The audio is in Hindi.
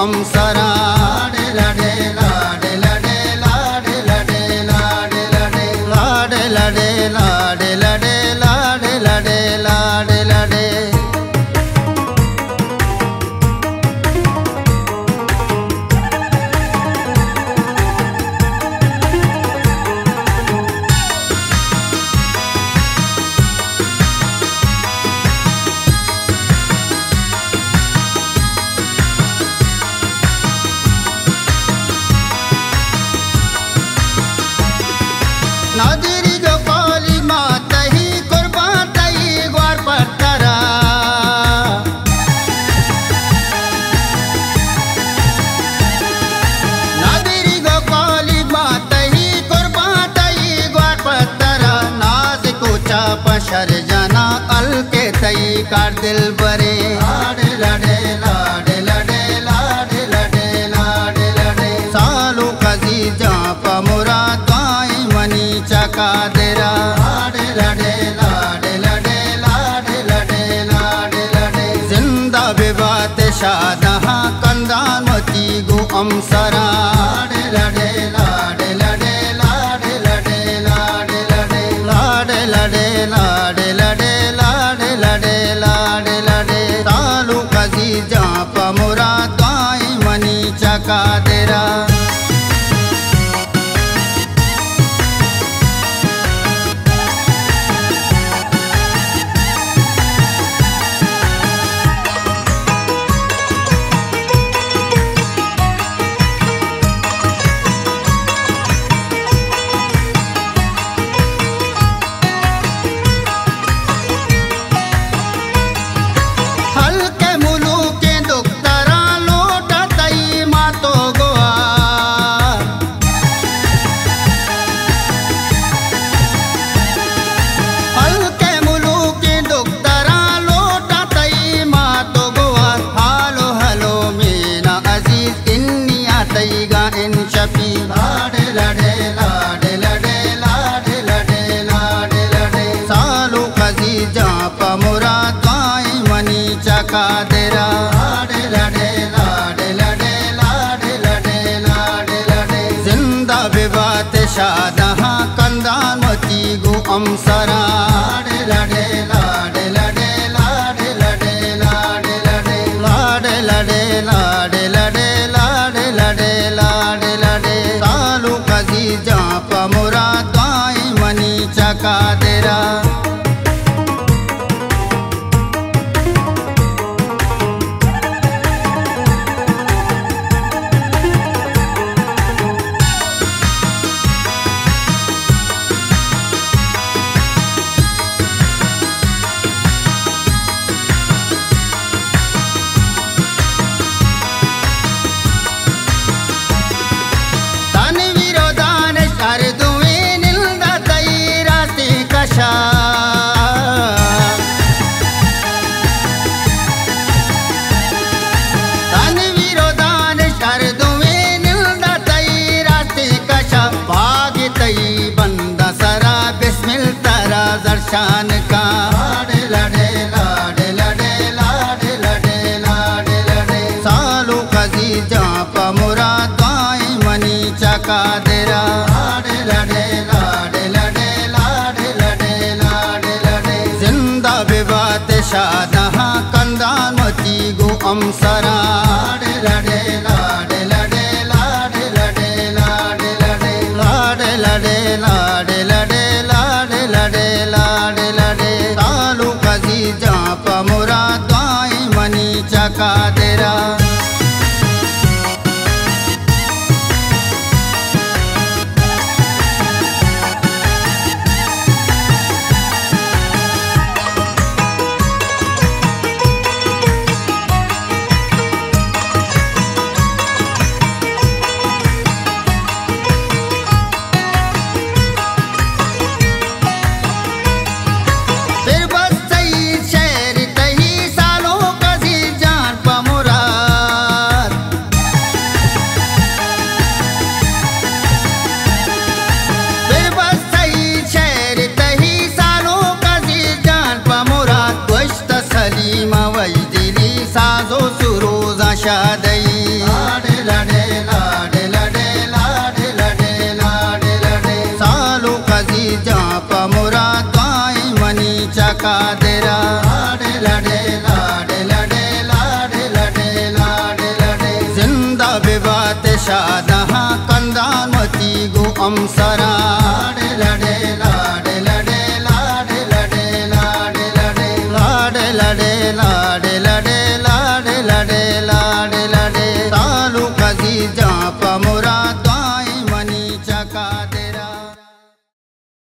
अमसरा लड़े लाडे लड़े लाडे लड़े लाडे लड़े लाडे लड़े लाडे लड़े लाडे लड़े लाडे लड़े नादिरी जो काली माता ही कुर्बान तई ग्वार पत्थरा नादिरी जो काली माता ही कुर्बान तई ग्वार पत्थरा नाज कुचा पशर जना अल के तई कर दिल बरे लाडे लड़े लाडे लड़े लाडे लड़े लाडे लड़े सालू कजी जापा मुराद चका देरा लाडे लड़े लाडे लड़े लाडे लड़े लाडे लड़े जिंदा विवाद शादहा कंदान मती गो अमसरा लाडे लड़े लाडे लड़े लाडे लड़े लाडे लड़े लाडे लड़े लाडे लड़े लाडे लाडे लड़े तालु कजी जापा मुराद गाई मनी चका देरा लाडे लड़े लाडे लड़े लाडे लड़े लाडे लड़े सालू कजी जापा मुराद गाई मनी चका देरा लाडे लड़े लाडे लड़े लाडे लड़े लाडे लड़े जिंदा विवाद शादहा कंदान मती गो अमसरा लाडे लड़े लाडे लड़े लाडे लड़े लाडे लड़े लाडे लड़े लाडे लाडे लड़े लाडे लड़े तालु कजी जापा मुराद गाई मनी चका देरा शान का लाडे लड़े लाडे लड़े लाडे लड़े लाडे लड़े सालू कजी जापा मुराद गाई मनी चका देरा लाडे लड़े लाडे लड़े लाडे लड़े लाडे लड़े जिंदा विवाद शादहा कंदान मती गो अमसरा लाडे लड़े लाडे लड़े लाडे लड़े लाडे लड़े लाडे लड़े लाडे लाडे लड़े लाडे लड़े तालु कजी जापा मुराद गाई मनी चका देरा शादई लड़े लाड लड़े लाड लड़े लाड लड़े लाड लड़े लाड लड़े लाड लड़े लाड लड़े तालु खजी जा पमुरा